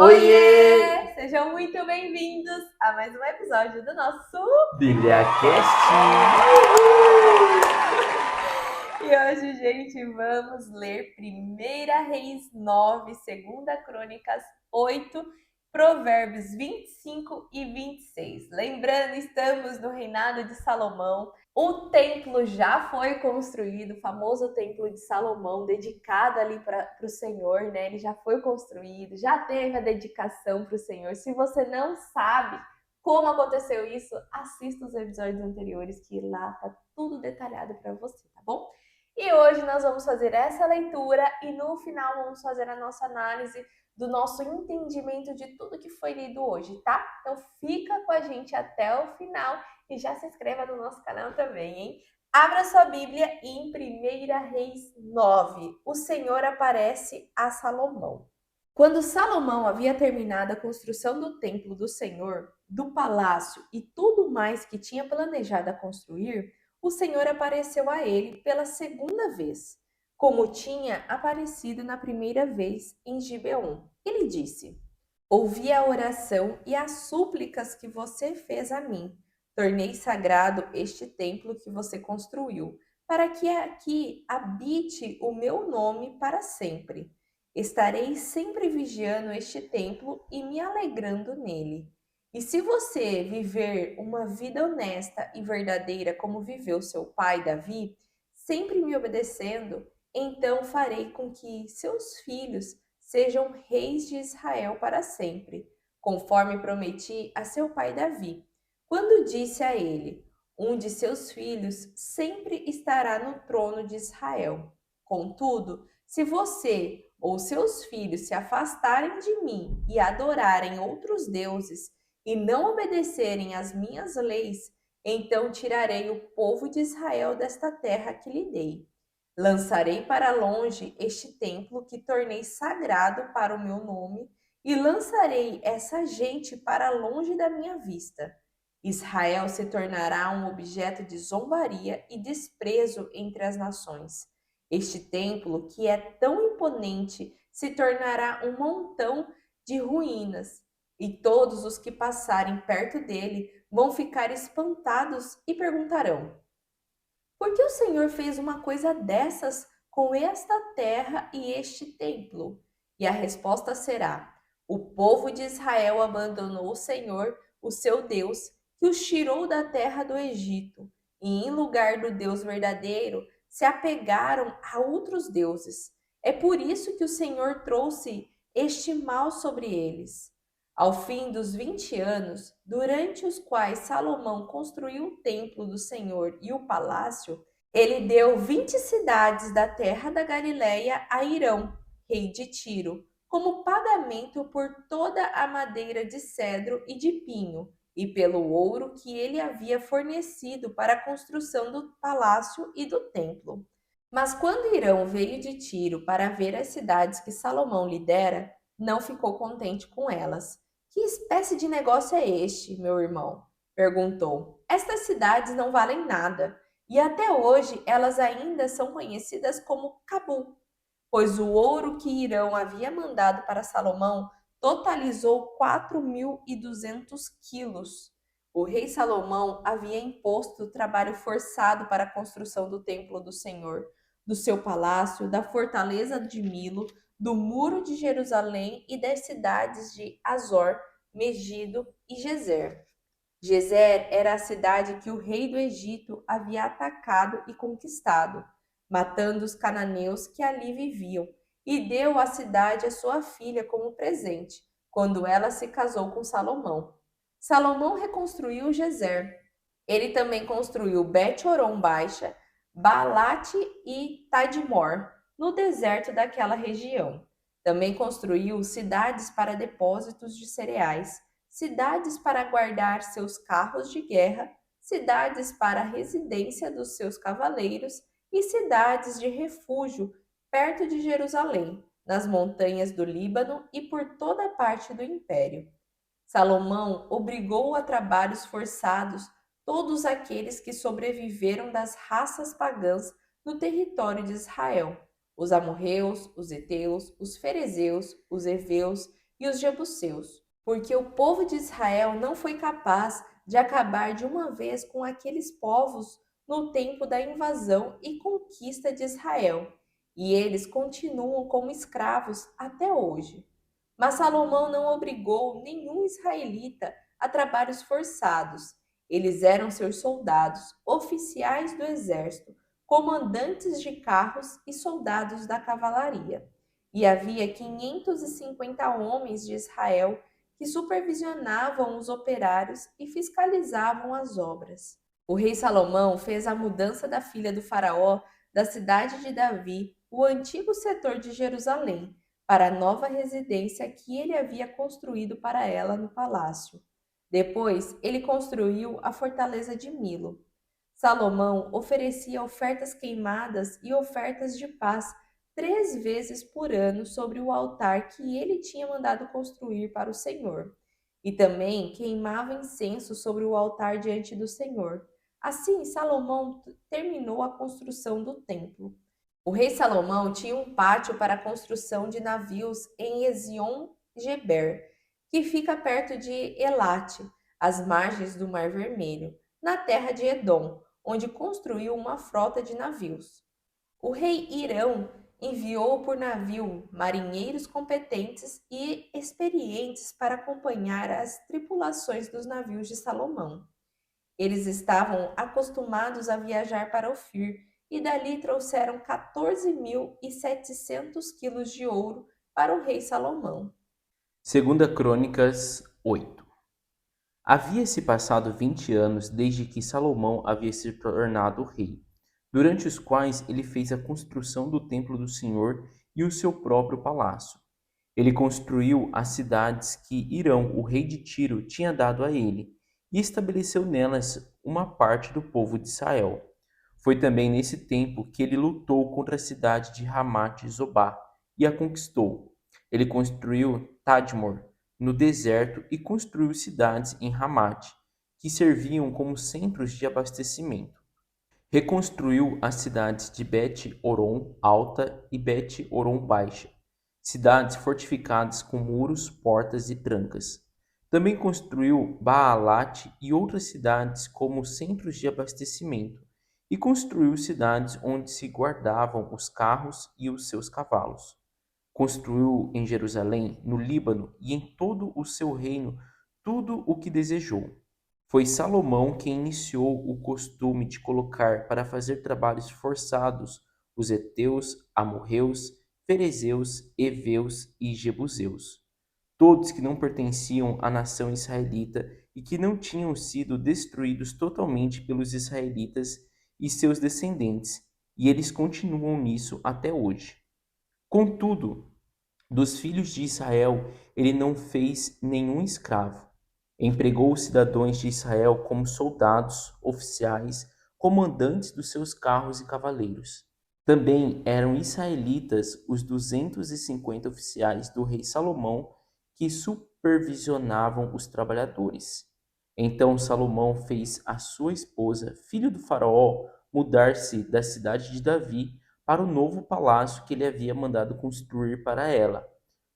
Oiê! Sejam muito bem-vindos a mais um episódio do nosso... BíbliaCast! E hoje, gente, vamos ler 1 Reis 9, 2 Crônicas 8, Provérbios 25 e 26. Lembrando, estamos no reinado de Salomão. O templo já foi construído, o famoso templo de Salomão, dedicado ali para o Senhor, né? Ele já foi construído, já teve a dedicação para o Senhor. Se você não sabe como aconteceu isso, assista os episódios anteriores, que lá tá tudo detalhado para você, tá bom? E hoje nós vamos fazer essa leitura e no final vamos fazer a nossa análise do nosso entendimento de tudo que foi lido hoje, tá? Então fica com a gente até o final e já se inscreva no nosso canal também, hein? Abra sua Bíblia em 1 Reis 9. O Senhor aparece a Salomão. Quando Salomão havia terminado a construção do templo do Senhor, do palácio e tudo mais que tinha planejado a construir, o Senhor apareceu a ele pela segunda vez, como tinha aparecido na primeira vez em Gibeon. Ele disse: Ouvi a oração e as súplicas que você fez a mim. Tornei sagrado este templo que você construiu, para que aqui habite o meu nome para sempre. Estarei sempre vigiando este templo e me alegrando nele. E se você viver uma vida honesta e verdadeira como viveu seu pai Davi, sempre me obedecendo, então farei com que seus filhos sejam reis de Israel para sempre, conforme prometi a seu pai Davi, quando disse a ele: um de seus filhos sempre estará no trono de Israel. Contudo, se você ou seus filhos se afastarem de mim e adorarem outros deuses e não obedecerem às minhas leis, então tirarei o povo de Israel desta terra que lhe dei. Lançarei para longe este templo que tornei sagrado para o meu nome, e lançarei essa gente para longe da minha vista. Israel se tornará um objeto de zombaria e desprezo entre as nações. Este templo, que é tão imponente, se tornará um montão de ruínas, e todos os que passarem perto dele vão ficar espantados e perguntarão: por que o Senhor fez uma coisa dessas com esta terra e este templo? E a resposta será: o povo de Israel abandonou o Senhor, o seu Deus, que os tirou da terra do Egito, e em lugar do Deus verdadeiro, se apegaram a outros deuses. É por isso que o Senhor trouxe este mal sobre eles. Ao fim dos 20 anos, durante os quais Salomão construiu o templo do Senhor e o palácio, ele deu 20 cidades da terra da Galileia a Hirão, rei de Tiro, como pagamento por toda a madeira de cedro e de pinho, e pelo ouro que ele havia fornecido para a construção do palácio e do templo. Mas quando Hirão veio de Tiro para ver as cidades que Salomão lhe dera, não ficou contente com elas. Que espécie de negócio é este, meu irmão? Perguntou. Estas cidades não valem nada, e até hoje elas ainda são conhecidas como Cabu, pois o ouro que Hirão havia mandado para Salomão totalizou 4.200 quilos. O rei Salomão havia imposto trabalho forçado para a construção do templo do Senhor, do seu palácio, da fortaleza de Milo, do muro de Jerusalém e das cidades de Azor, Megido e Gezer. Gezer era a cidade que o rei do Egito havia atacado e conquistado, matando os cananeus que ali viviam, e deu a cidade a sua filha como presente, quando ela se casou com Salomão. Salomão reconstruiu Gezer. Ele também construiu Bet-Horon Baixa, Baalate e Tadmor, no deserto daquela região. Também construiu cidades para depósitos de cereais, cidades para guardar seus carros de guerra, cidades para a residência dos seus cavaleiros e cidades de refúgio perto de Jerusalém, nas montanhas do Líbano e por toda a parte do império. Salomão obrigou a trabalhos forçados todos aqueles que sobreviveram das raças pagãs no território de Israel: os amorreus, os heteus, os ferezeus, os heveus e os jebuseus, porque o povo de Israel não foi capaz de acabar de uma vez com aqueles povos no tempo da invasão e conquista de Israel, e eles continuam como escravos até hoje. Mas Salomão não obrigou nenhum israelita a trabalhos forçados. Eles eram seus soldados, oficiais do exército, comandantes de carros e soldados da cavalaria. E havia 550 homens de Israel que supervisionavam os operários e fiscalizavam as obras. O rei Salomão fez a mudança da filha do faraó da cidade de Davi, o antigo setor de Jerusalém, para a nova residência que ele havia construído para ela no palácio. Depois, ele construiu a fortaleza de Milo. Salomão oferecia ofertas queimadas e ofertas de paz 3 vezes por ano sobre o altar que ele tinha mandado construir para o Senhor. E também queimava incenso sobre o altar diante do Senhor. Assim, Salomão terminou a construção do templo. O rei Salomão tinha um pátio para a construção de navios em Ezion-Geber, que fica perto de Elate, às margens do Mar Vermelho, na terra de Edom, onde construiu uma frota de navios. O rei Irão enviou por navio marinheiros competentes e experientes para acompanhar as tripulações dos navios de Salomão. Eles estavam acostumados a viajar para Ofir e dali trouxeram 14.700 quilos de ouro para o rei Salomão. Segunda Crônicas 8. Havia-se passado 20 anos desde que Salomão havia se tornado rei, durante os quais ele fez a construção do templo do Senhor e o seu próprio palácio. Ele construiu as cidades que Irão, o rei de Tiro, tinha dado a ele, e estabeleceu nelas uma parte do povo de Israel. Foi também nesse tempo que ele lutou contra a cidade de Ramate-Zobá e a conquistou. Ele construiu Tadmor no deserto e construiu cidades em Ramate, que serviam como centros de abastecimento. Reconstruiu as cidades de Bet-Oron Alta e Bet-Oron Baixa, cidades fortificadas com muros, portas e trancas. Também construiu Baalat e outras cidades como centros de abastecimento, e construiu cidades onde se guardavam os carros e os seus cavalos. Construiu em Jerusalém, no Líbano e em todo o seu reino tudo o que desejou. Foi Salomão quem iniciou o costume de colocar para fazer trabalhos forçados os heteus, amorreus, ferezeus, heveus e jebuseus, todos que não pertenciam à nação israelita e que não tinham sido destruídos totalmente pelos israelitas e seus descendentes, e eles continuam nisso até hoje. Contudo, dos filhos de Israel ele não fez nenhum escravo. Empregou os cidadãos de Israel como soldados, oficiais, comandantes dos seus carros e cavaleiros. Também eram israelitas os 250 oficiais do rei Salomão que supervisionavam os trabalhadores. Então Salomão fez a sua esposa, filho do faraó, mudar-se da cidade de Davi para o novo palácio que ele havia mandado construir para ela,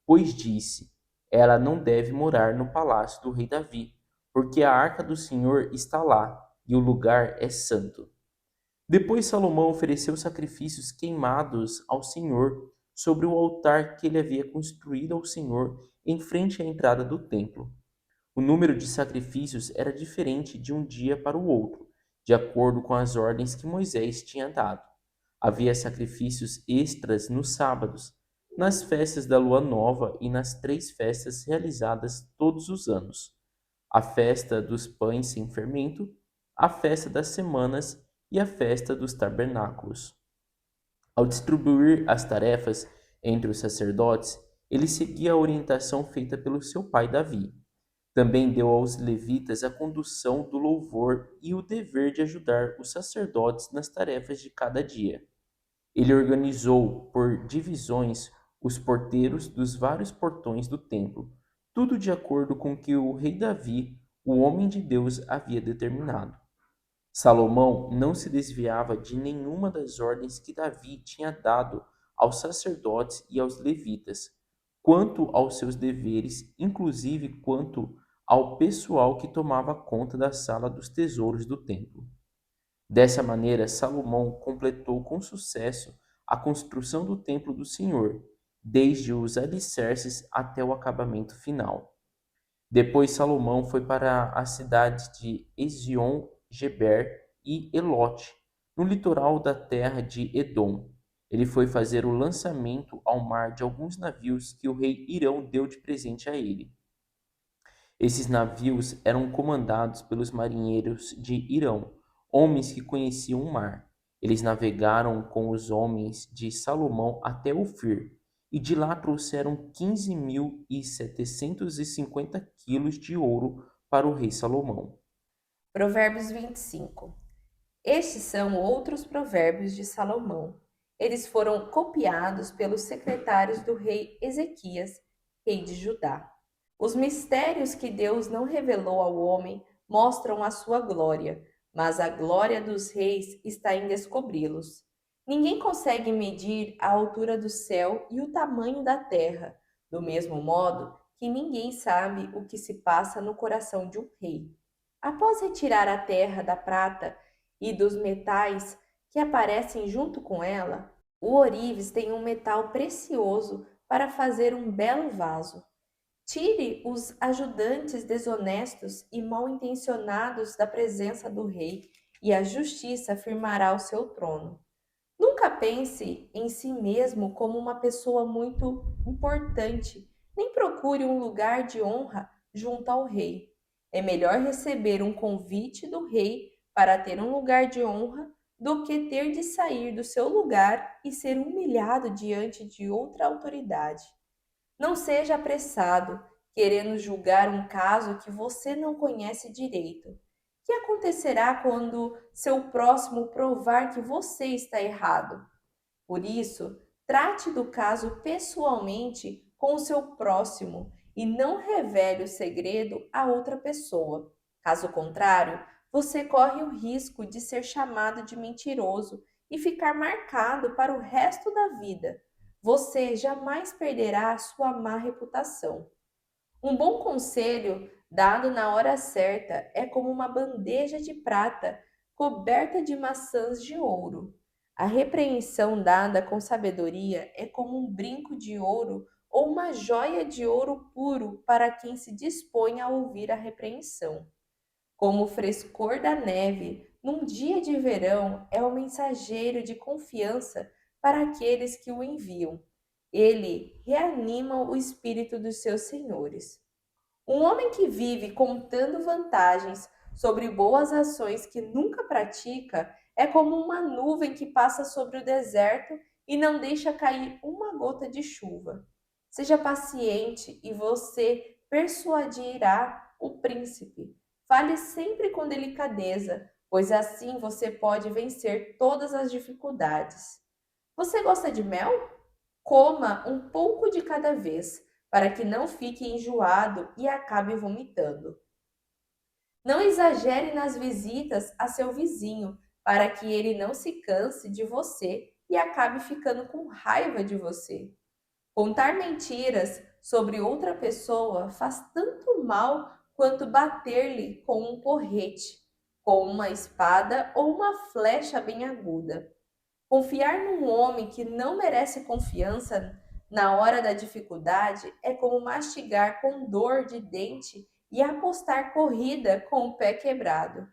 pois disse: ela não deve morar no palácio do rei Davi, porque a arca do Senhor está lá, e o lugar é santo. Depois Salomão ofereceu sacrifícios queimados ao Senhor sobre o altar que ele havia construído ao Senhor em frente à entrada do templo. O número de sacrifícios era diferente de um dia para o outro, de acordo com as ordens que Moisés tinha dado. Havia sacrifícios extras nos sábados, nas festas da lua nova e nas 3 festas realizadas todos os anos: a festa dos pães sem fermento, a festa das semanas e a festa dos tabernáculos. Ao distribuir as tarefas entre os sacerdotes, ele seguia a orientação feita pelo seu pai Davi. Também deu aos levitas a condução do louvor e o dever de ajudar os sacerdotes nas tarefas de cada dia. Ele organizou por divisões os porteiros dos vários portões do templo, tudo de acordo com o que o rei Davi, o homem de Deus, havia determinado. Salomão não se desviava de nenhuma das ordens que Davi tinha dado aos sacerdotes e aos levitas, quanto aos seus deveres, inclusive quanto ao pessoal que tomava conta da sala dos tesouros do templo. Dessa maneira, Salomão completou com sucesso a construção do templo do Senhor, desde os alicerces até o acabamento final. Depois Salomão foi para as cidades de Ezion-Geber e Elote, no litoral da terra de Edom. Ele foi fazer o lançamento ao mar de alguns navios que o rei Irão deu de presente a ele. Esses navios eram comandados pelos marinheiros de Irão, homens que conheciam o mar. Eles navegaram com os homens de Salomão até Ofir, e de lá trouxeram 15.750 quilos de ouro para o rei Salomão. Provérbios 25. Estes são outros provérbios de Salomão. Eles foram copiados pelos secretários do rei Ezequias, rei de Judá. Os mistérios que Deus não revelou ao homem mostram a sua glória, mas a glória dos reis está em descobri-los. Ninguém consegue medir a altura do céu e o tamanho da terra, do mesmo modo que ninguém sabe o que se passa no coração de um rei. Após retirar a terra da prata e dos metais que aparecem junto com ela, o ourives tem um metal precioso para fazer um belo vaso. Tire os ajudantes desonestos e mal intencionados da presença do rei, e a justiça firmará o seu trono. Nunca pense em si mesmo como uma pessoa muito importante, nem procure um lugar de honra junto ao rei. É melhor receber um convite do rei para ter um lugar de honra do que ter de sair do seu lugar e ser humilhado diante de outra autoridade. Não seja apressado, querendo julgar um caso que você não conhece direito. O que acontecerá quando seu próximo provar que você está errado? Por isso, trate do caso pessoalmente com o seu próximo e não revele o segredo a outra pessoa. Caso contrário, você corre o risco de ser chamado de mentiroso e ficar marcado para o resto da vida. Você jamais perderá a sua má reputação. Um bom conselho dado na hora certa é como uma bandeja de prata coberta de maçãs de ouro. A repreensão dada com sabedoria é como um brinco de ouro ou uma joia de ouro puro para quem se dispõe a ouvir a repreensão. Como o frescor da neve num dia de verão é o mensageiro de confiança para aqueles que o enviam. Ele reanima o espírito dos seus senhores. Um homem que vive contando vantagens sobre boas ações que nunca pratica é como uma nuvem que passa sobre o deserto e não deixa cair uma gota de chuva. Seja paciente e você persuadirá o príncipe. Fale sempre com delicadeza, pois assim você pode vencer todas as dificuldades. Você gosta de mel? Coma um pouco de cada vez, para que não fique enjoado e acabe vomitando. Não exagere nas visitas a seu vizinho, para que ele não se canse de você e acabe ficando com raiva de você. Contar mentiras sobre outra pessoa faz tanto mal quanto bater-lhe com um porrete, com uma espada ou uma flecha bem aguda. Confiar num homem que não merece confiança na hora da dificuldade é como mastigar com dor de dente e apostar corrida com o pé quebrado.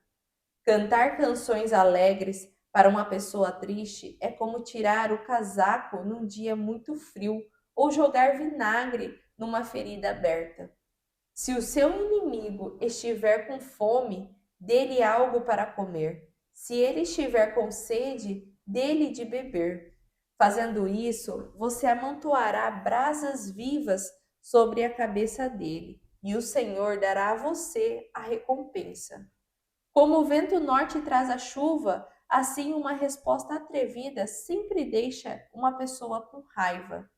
Cantar canções alegres para uma pessoa triste é como tirar o casaco num dia muito frio ou jogar vinagre numa ferida aberta. Se o seu inimigo estiver com fome, dê-lhe algo para comer. Se ele estiver com sede, dê-lhe de beber. Fazendo isso, você amontoará brasas vivas sobre a cabeça dele, e o Senhor dará a você a recompensa. Como o vento norte traz a chuva, assim uma resposta atrevida sempre deixa uma pessoa com raiva.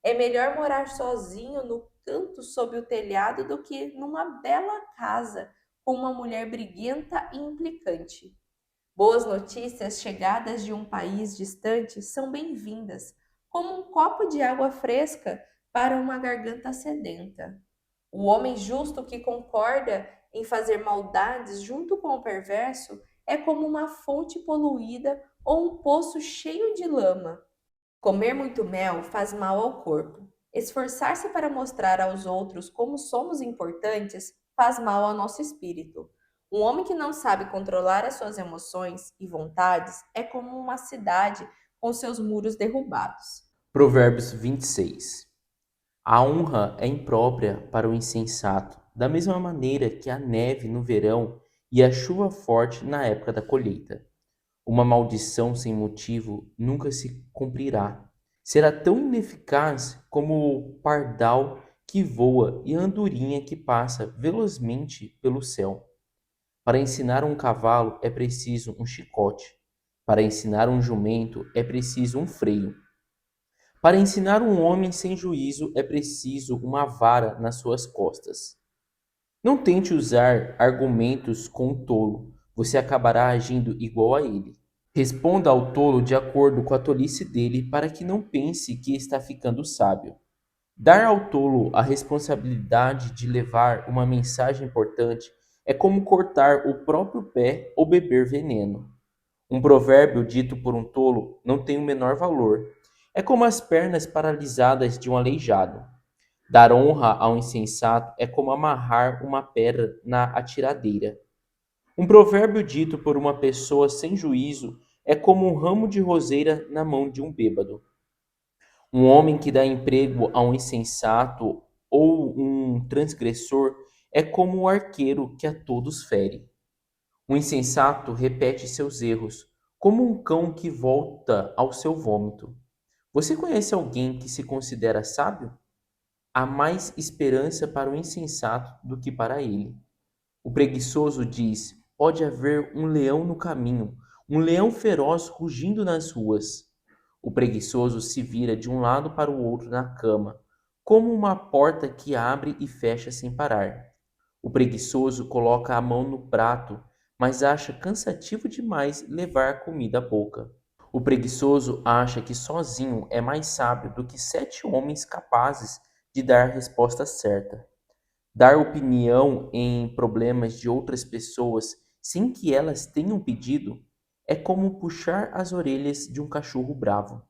É melhor morar sozinho no canto sob o telhado do que numa bela casa com uma mulher briguenta e implicante. Boas notícias chegadas de um país distante são bem-vindas, como um copo de água fresca para uma garganta sedenta. O homem justo que concorda em fazer maldades junto com o perverso é como uma fonte poluída ou um poço cheio de lama. Comer muito mel faz mal ao corpo. Esforçar-se para mostrar aos outros como somos importantes faz mal ao nosso espírito. Um homem que não sabe controlar as suas emoções e vontades é como uma cidade com seus muros derrubados. Provérbios 26. A honra é imprópria para o insensato, da mesma maneira que a neve no verão e a chuva forte na época da colheita. Uma maldição sem motivo nunca se cumprirá. Será tão ineficaz como o pardal que voa e a andorinha que passa velozmente pelo céu. Para ensinar um cavalo é preciso um chicote. Para ensinar um jumento é preciso um freio. Para ensinar um homem sem juízo é preciso uma vara nas suas costas. Não tente usar argumentos com o tolo, você acabará agindo igual a ele. Responda ao tolo de acordo com a tolice dele para que não pense que está ficando sábio. Dar ao tolo a responsabilidade de levar uma mensagem importante é como cortar o próprio pé ou beber veneno. Um provérbio dito por um tolo não tem o menor valor. É como as pernas paralisadas de um aleijado. Dar honra ao insensato é como amarrar uma pedra na atiradeira. Um provérbio dito por uma pessoa sem juízo é como um ramo de roseira na mão de um bêbado. Um homem que dá emprego a um insensato ou um transgressor é como o arqueiro que a todos fere. O insensato repete seus erros, como um cão que volta ao seu vômito. Você conhece alguém que se considera sábio? Há mais esperança para o insensato do que para ele. O preguiçoso diz: pode haver um leão no caminho, um leão feroz rugindo nas ruas. O preguiçoso se vira de um lado para o outro na cama, como uma porta que abre e fecha sem parar. O preguiçoso coloca a mão no prato, mas acha cansativo demais levar comida à boca. O preguiçoso acha que sozinho é mais sábio do que 7 homens capazes de dar a resposta certa. Dar opinião em problemas de outras pessoas sem que elas tenham pedido é como puxar as orelhas de um cachorro bravo.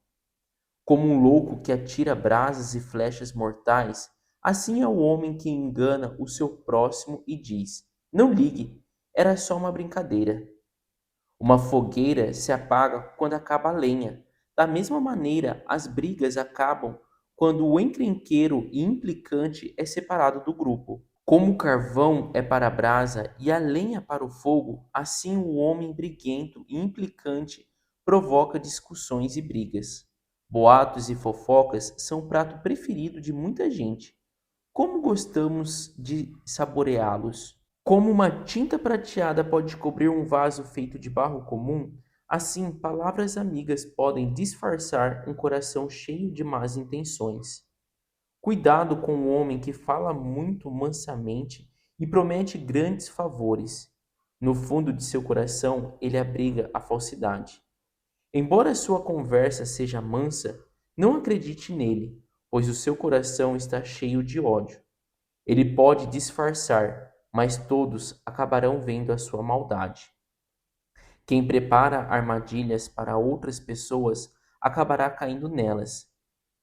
Como um louco que atira brasas e flechas mortais, assim é o homem que engana o seu próximo e diz: não ligue, era só uma brincadeira. Uma fogueira se apaga quando acaba a lenha. Da mesma maneira, as brigas acabam quando o encrenqueiro e implicante é separado do grupo. Como o carvão é para a brasa e a lenha para o fogo, assim o homem briguento e implicante provoca discussões e brigas. Boatos e fofocas são o prato preferido de muita gente. Como gostamos de saboreá-los? Como uma tinta prateada pode cobrir um vaso feito de barro comum, assim palavras amigas podem disfarçar um coração cheio de más intenções. Cuidado com o homem que fala muito mansamente e promete grandes favores. No fundo de seu coração, ele abriga a falsidade. Embora sua conversa seja mansa, não acredite nele, pois o seu coração está cheio de ódio. Ele pode disfarçar, mas todos acabarão vendo a sua maldade. Quem prepara armadilhas para outras pessoas acabará caindo nelas.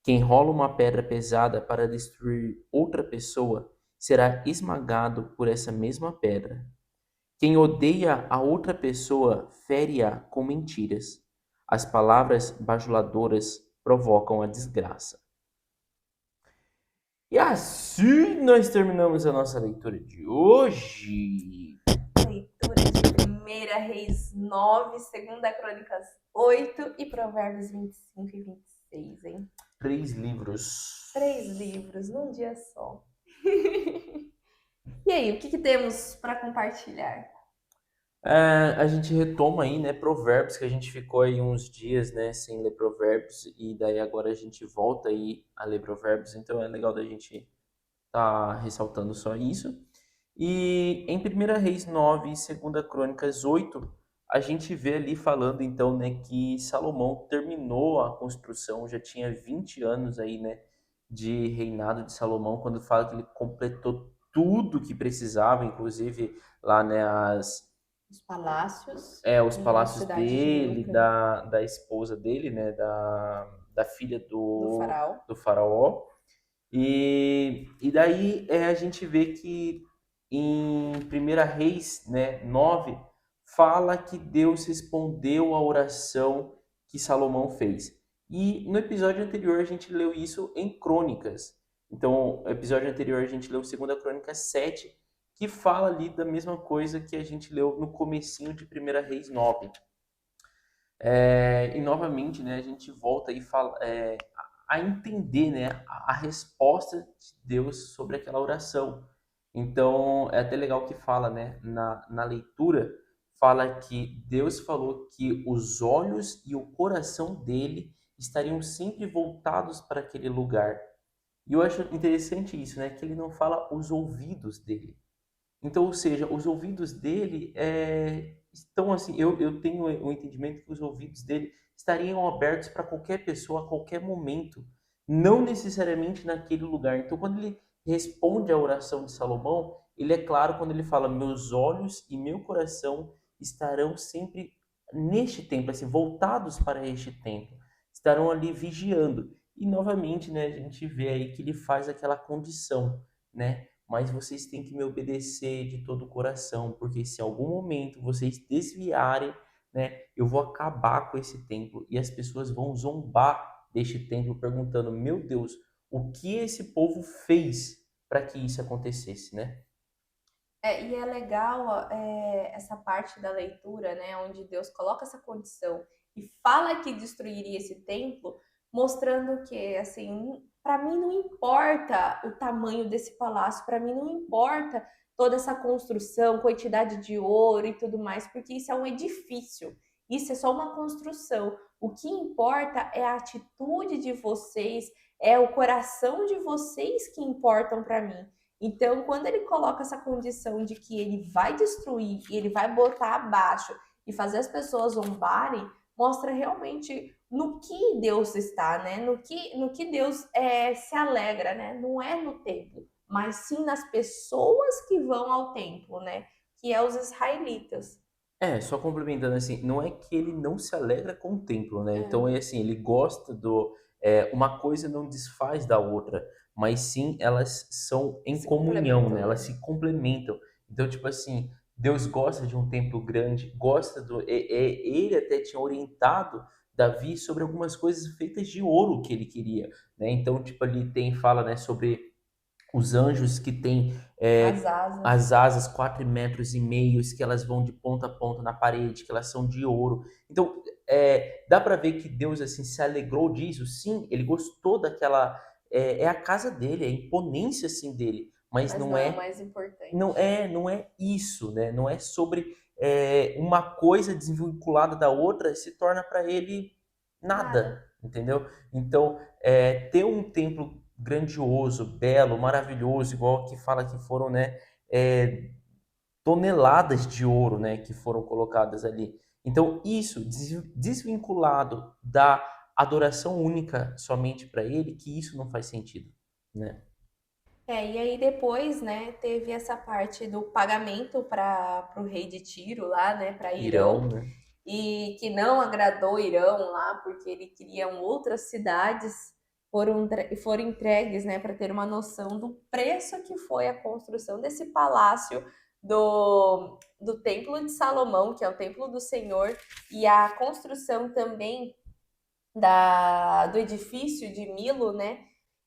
Quem rola uma pedra pesada para destruir outra pessoa será esmagado por essa mesma pedra. Quem odeia a outra pessoa fere-a com mentiras. As palavras bajuladoras provocam a desgraça. E assim nós terminamos a nossa leitura de hoje. Leitura de 1 Reis 9, 2 Crônicas 8 e Provérbios 25 e 26, hein? 3 livros. 3 livros num dia só. E aí, o que temos para compartilhar? A gente retoma aí, né, Provérbios, que a gente ficou aí uns dias, né, sem ler Provérbios, e daí agora a gente volta aí a ler Provérbios, então é legal da gente tá ressaltando só isso. E em 1 Reis 9 e 2 Crônicas 8, a gente vê ali falando então, né, que Salomão terminou a construção, já tinha 20 anos aí, né, de reinado de Salomão, quando fala que ele completou tudo que precisava, inclusive lá, né, Os palácios os e a palácios cidade de dele, Ícaro, da esposa dele, né, da filha do faraó. do faraó. E daí a gente vê que em Primeira Reis, né, 9, fala que Deus respondeu a oração que Salomão fez. E no episódio anterior a gente leu isso em Crônicas. Então, no episódio anterior a gente leu 2 Crônicas 7, que fala ali da mesma coisa que a gente leu no comecinho de Primeira Reis 9. E novamente, né, a gente volta e fala, a entender, né, a resposta de Deus sobre aquela oração. Então, é até legal que fala, né, na leitura, fala que Deus falou que os olhos e o coração dele estariam sempre voltados para aquele lugar. E eu acho interessante isso, né, que ele não fala os ouvidos dele. Então, ou seja, os ouvidos dele estão assim. Eu tenho o entendimento que os ouvidos dele estariam abertos para qualquer pessoa a qualquer momento, não necessariamente naquele lugar. Então, quando ele responde à oração de Salomão, ele é claro quando ele fala: Meus olhos e meu coração estarão sempre neste templo, assim, voltados para este templo, estarão ali vigiando. E novamente, né, a gente vê aí que ele faz aquela condição, né? Mas vocês têm que me obedecer de todo o coração, porque se em algum momento vocês desviarem, né, eu vou acabar com esse templo e as pessoas vão zombar deste templo perguntando: "Meu Deus, o que esse povo fez para que isso acontecesse", né? E é legal essa parte da leitura, né, onde Deus coloca essa condição e fala que destruiria esse templo, mostrando que, assim, para mim não importa o tamanho desse palácio, para mim não importa toda essa construção, quantidade de ouro e tudo mais, porque isso é um edifício, isso é só uma construção. O que importa é a atitude de vocês, é o coração de vocês que importam para mim. Então, quando ele coloca essa condição de que ele vai destruir e ele vai botar abaixo e fazer as pessoas zombarem, mostra realmente no que Deus está, né? No que Deus se alegra, né? Não é no templo, mas sim nas pessoas que vão ao templo, né? Que é os israelitas. Só complementando assim, não é que ele não se alegra com o templo, né? Então É, é assim, ele gosta do. Uma coisa não desfaz da outra, mas sim elas são em se comunhão, né? complementam, Elas né? se complementam. Então, tipo assim, Deus gosta de um templo grande, gosta do. Ele até tinha orientado Davi sobre algumas coisas feitas de ouro que ele queria, né? Então, tipo, ali tem, fala, né, sobre os anjos que têm As as asas. asas 4,5 metros, que elas vão de ponta a ponta na parede, que elas são de ouro. Então, dá para ver que Deus assim se alegrou disso. Sim, ele gostou daquela. É a casa dele, é a imponência assim dele. Mas Mas não não é o é, mais importante. não é isso, né? Não é sobre uma coisa desvinculada da outra se torna para ele Nada. nada, entendeu? Então, ter um templo grandioso, belo, maravilhoso, igual que fala que foram, né, é, toneladas de ouro, né, que foram colocadas ali. Então, isso desvinculado da adoração única somente para ele, que isso não faz sentido, né? E aí depois, né, teve essa parte do pagamento para o rei de Tiro lá, né, para Irão, Irão, né? e que não agradou Irão lá, porque ele queriam outras cidades foram entregues, né, para ter uma noção do preço que foi a construção desse palácio do Templo de Salomão, que é o Templo do Senhor, e a construção também do edifício de Milo, né,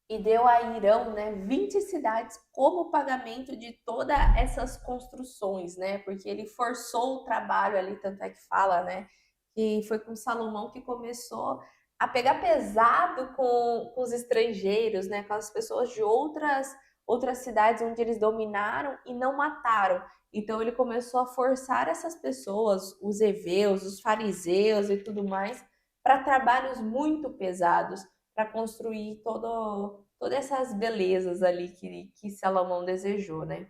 e deu a Irão, né, 20 cidades como pagamento de todas essas construções, né? Porque ele forçou o trabalho ali, tanto é que fala, né, que foi com Salomão que começou a pegar pesado com os estrangeiros, né, com as pessoas de outras cidades onde eles dominaram e não mataram. Então ele começou a forçar essas pessoas, os heveus, os fariseus e tudo mais, para trabalhos muito pesados para construir todas essas belezas ali que Salomão desejou, né?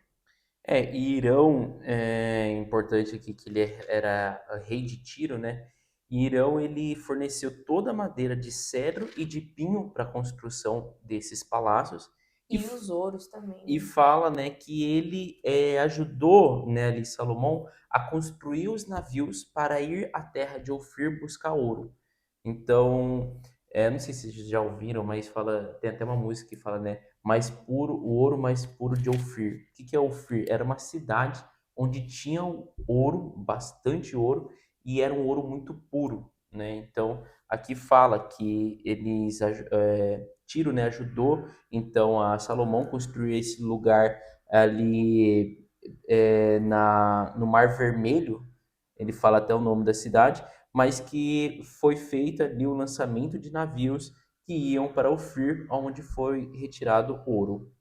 E Irão, é importante aqui que ele era rei de Tiro, né? E Irão ele forneceu toda a madeira de cedro e de pinho para a construção desses palácios e, E os ouros também, e né? fala, né, que ele ajudou, né, ali Salomão a construir os navios para ir à terra de Ofir buscar ouro. Então, não sei se vocês já ouviram, mas fala, tem até uma música que fala, né, mais puro, o ouro mais puro de Ofir. O que que é Ofir? Era uma cidade onde tinha ouro, bastante ouro, e era um ouro muito puro, né? Então, aqui fala que Tiro, né, ajudou então a Salomão construir esse lugar ali no Mar Vermelho, ele fala até o nome da cidade, mas que foi feito ali o lançamento de navios que iam para Ofir, onde foi retirado ouro.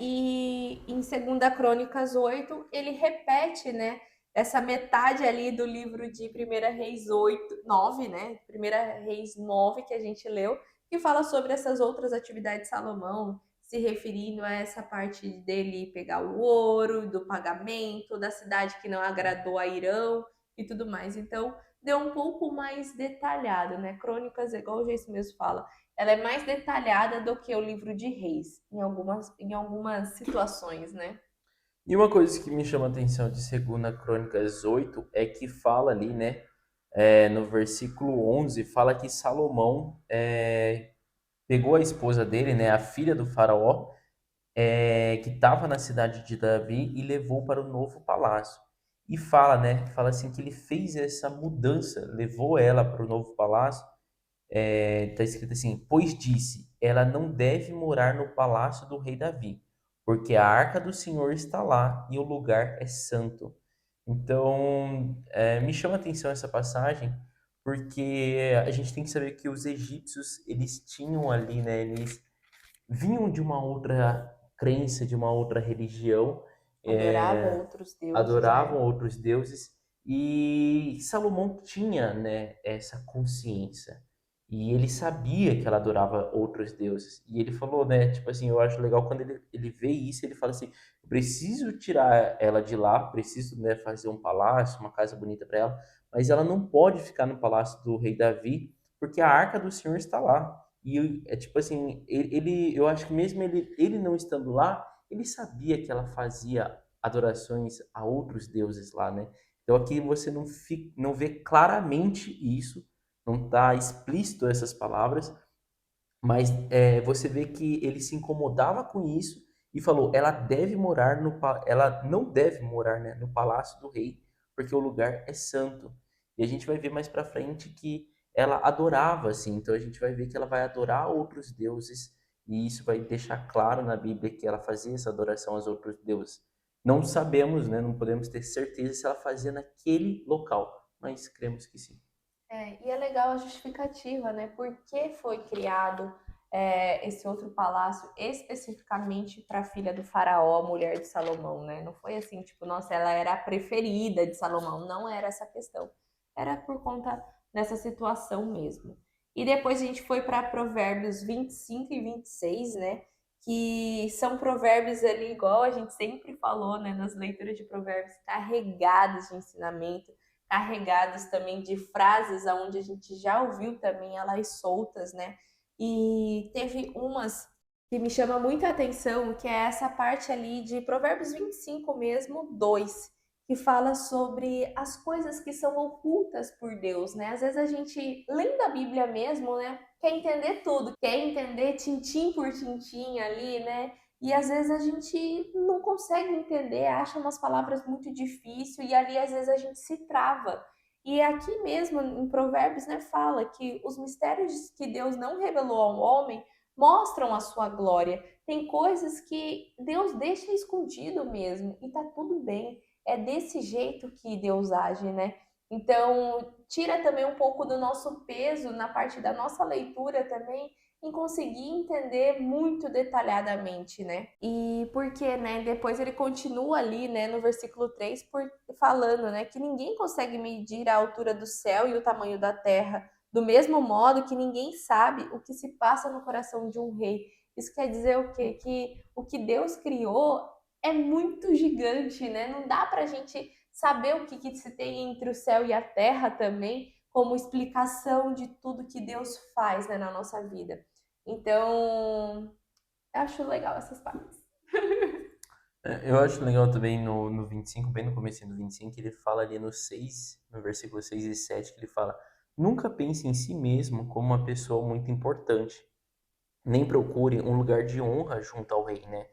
E em Segunda Crônicas 8 ele repete, né, essa metade ali do livro de Primeira Reis 8 9, né, Primeira Reis 9 que a gente leu, que fala sobre essas outras atividades de Salomão, se referindo a essa parte dele pegar o ouro, do pagamento, da cidade que não agradou a Irão e tudo mais. Então, deu um pouco mais detalhado, né? Crônicas, igual o Geisso mesmo fala, ela é mais detalhada do que o livro de Reis, em algumas situações, né? E uma coisa que me chama a atenção de Segunda Crônicas 8 é que fala ali, né, no versículo 11, fala que Salomão pegou a esposa dele, né, a filha do faraó, que estava na cidade de Davi e levou para o novo palácio. E fala, né, fala assim que ele fez essa mudança, levou ela para o novo palácio. Está escrito assim: pois disse, ela não deve morar no palácio do rei Davi, porque a arca do Senhor está lá e o lugar é santo. Então, me chama a atenção essa passagem, porque a gente tem que saber que os egípcios, eles tinham ali, né, eles vinham de uma outra crença, de uma outra religião, Adoravam outros deuses, né? adoravam outros deuses, e Salomão tinha, né, essa consciência. E ele sabia que ela adorava outros deuses. E ele falou, né, tipo assim, eu acho legal quando ele vê isso, ele fala assim, eu preciso tirar ela de lá, preciso, né, fazer um palácio, uma casa bonita para ela, mas ela não pode ficar no palácio do rei Davi, porque a arca do Senhor está lá. E é tipo assim, eu acho que mesmo ele não estando lá, ele sabia que ela fazia adorações a outros deuses lá, né? Então aqui você não vê claramente isso, não está explícito essas palavras, mas você vê que ele se incomodava com isso e falou, ela não deve morar, né, no palácio do rei, porque o lugar é santo. E a gente vai ver mais para frente que ela adorava, assim, então a gente vai ver que ela vai adorar outros deuses e isso vai deixar claro na Bíblia que ela fazia essa adoração aos outros deuses. Não sabemos, né, não podemos ter certeza se ela fazia naquele local, mas cremos que sim. E é legal a justificativa, né? Por que foi criado esse outro palácio especificamente para a filha do faraó, a mulher de Salomão, né? Não foi assim, tipo, nossa, ela era a preferida de Salomão. Não era essa questão. Era por conta dessa situação mesmo. E depois a gente foi para Provérbios 25 e 26, né? Que são provérbios ali, igual a gente sempre falou, né? Nas leituras de provérbios, carregados de ensinamento, carregados também de frases aonde a gente já ouviu também elas soltas, né? E teve umas que me chama muita atenção, que é essa parte ali de Provérbios 25 mesmo, 2, que fala sobre as coisas que são ocultas por Deus, né? Às vezes a gente, lendo a Bíblia mesmo, né, quer entender tudo, quer entender tintim por tintim ali, né? E às vezes a gente não consegue entender, acha umas palavras muito difíceis e ali às vezes a gente se trava. E aqui mesmo em Provérbios, né, fala que os mistérios que Deus não revelou ao homem mostram a sua glória. Tem coisas que Deus deixa escondido mesmo e tá tudo bem. É desse jeito que Deus age, né? Então, tira também um pouco do nosso peso na parte da nossa leitura também em conseguir entender muito detalhadamente, né? E porque, né, depois ele continua ali, né, no versículo 3 falando, né, que ninguém consegue medir a altura do céu e o tamanho da terra, do mesmo modo que ninguém sabe o que se passa no coração de um rei. Isso quer dizer o quê? Que o que Deus criou é muito gigante, né? Não dá pra gente saber o que se tem entre o céu e a terra também, como explicação de tudo que Deus faz, né, na nossa vida. Então, eu acho legal essas partes. Eu acho legal também no 25, bem no começo do 25, ele fala ali no 6, no versículo 6 e 7, que ele fala: Nunca pense em si mesmo como uma pessoa muito importante, nem procure um lugar de honra junto ao rei, né?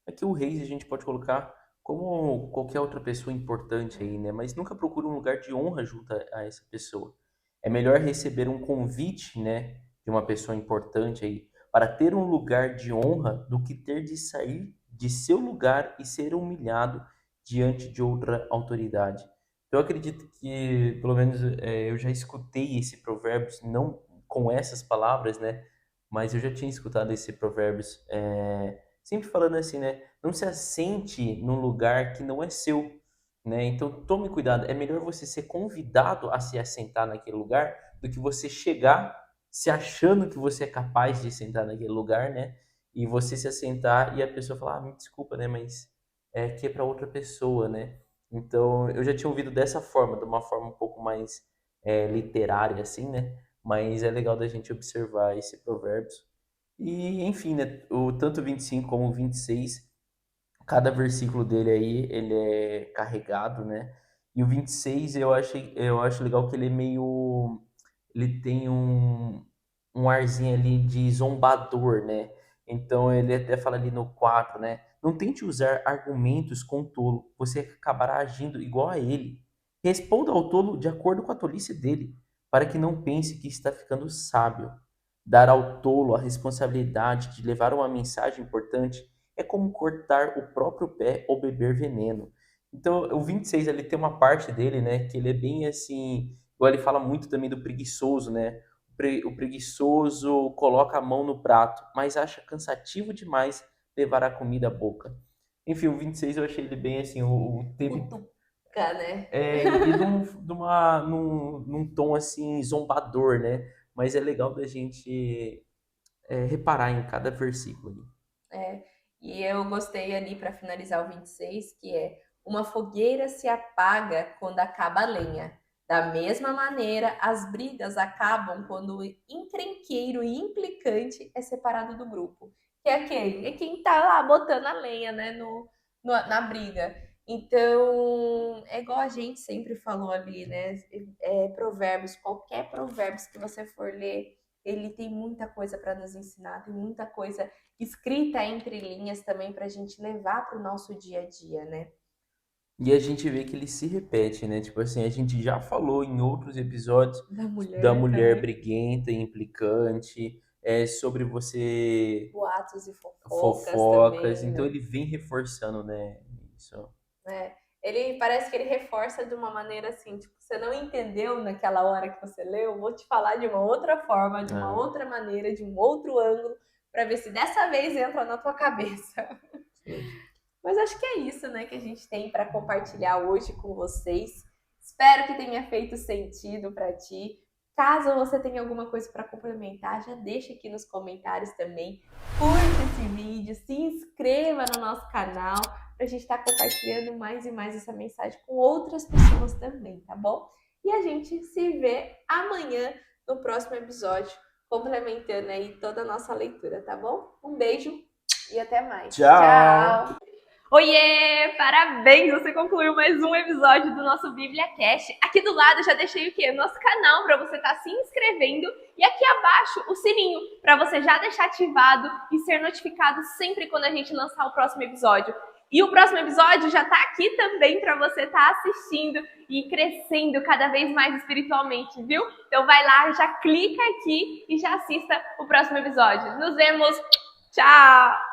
Aqui o rei a gente pode colocar como qualquer outra pessoa importante aí, né? Mas nunca procure um lugar de honra junto a essa pessoa. É melhor receber um convite, né, de uma pessoa importante aí, para ter um lugar de honra do que ter de sair de seu lugar e ser humilhado diante de outra autoridade. Então, eu acredito que, pelo menos, eu já escutei esse provérbio, não com essas palavras, né? Mas eu já tinha escutado esse provérbio, sempre falando assim, né? Não se assente num lugar que não é seu, né? Então tome cuidado. É melhor você ser convidado a se assentar naquele lugar do que você chegar se achando que você é capaz de sentar naquele lugar, né? E você se assentar e a pessoa falar, me desculpa, né? Mas é que é para outra pessoa, né? Então eu já tinha ouvido dessa forma, de uma forma um pouco mais literária, assim, né? Mas é legal da gente observar esse provérbio. E, enfim, né, tanto o 25 como o 26, cada versículo dele aí, ele é carregado, né? E o 26 eu acho legal que ele é meio, ele tem um arzinho ali de zombador, né? Então ele até fala ali no 4, né? Não tente usar argumentos com o tolo, você acabará agindo igual a ele. Responda ao tolo de acordo com a tolice dele, para que não pense que está ficando sábio. Dar ao tolo a responsabilidade de levar uma mensagem importante é como cortar o próprio pé ou beber veneno. Então, o 26 ali tem uma parte dele, né, que ele é bem assim, igual ele fala muito também do preguiçoso, né? O preguiçoso coloca a mão no prato, mas acha cansativo demais levar a comida à boca. Enfim, o 26 eu achei ele bem assim, teve Cutuca, né? e num tom assim zombador, né? Mas é legal da gente reparar em cada versículo ali. É, e eu gostei ali para finalizar o 26, que é uma fogueira se apaga quando acaba a lenha. Da mesma maneira, as brigas acabam quando o encrenqueiro e implicante é separado do grupo. Que é quem? É quem tá lá botando a lenha, né, na briga. Então, é igual a gente sempre falou ali, né? Provérbios, qualquer provérbios que você for ler, ele tem muita coisa para nos ensinar, tem muita coisa escrita entre linhas também para a gente levar para o nosso dia a dia, né? E a gente vê que ele se repete, né? Tipo assim, a gente já falou em outros episódios Da da mulher mulher também. briguenta e implicante, sobre você Boatos e fofocas fofocas. também, Então né? ele vem reforçando, né? Isso. É. Ele parece que ele reforça de uma maneira assim, tipo, você não entendeu naquela hora que você leu, vou te falar de uma outra forma, de uma Ah, outra maneira, de um outro ângulo, para ver se dessa vez entra na tua cabeça. sim. Mas acho que é isso, né, que a gente tem para compartilhar hoje com vocês. Espero que tenha feito sentido para ti. Caso você tenha alguma coisa para complementar, já deixa aqui nos comentários também. Curta esse vídeo, se inscreva no nosso canal para a gente estar compartilhando mais e mais essa mensagem com outras pessoas também, tá bom? E a gente se vê amanhã no próximo episódio, complementando aí toda a nossa leitura, tá bom? Um beijo e até mais. Tchau! Tchau! Oiê! Parabéns! Você concluiu mais um episódio do nosso Bíblia Cast. Aqui do lado eu já deixei o quê? Nosso canal para você estar se inscrevendo e aqui abaixo o sininho para você já deixar ativado e ser notificado sempre quando a gente lançar o próximo episódio. E o próximo episódio já está aqui também para você estar assistindo e crescendo cada vez mais espiritualmente, viu? Então vai lá, já clica aqui e já assista o próximo episódio. Nos vemos! Tchau!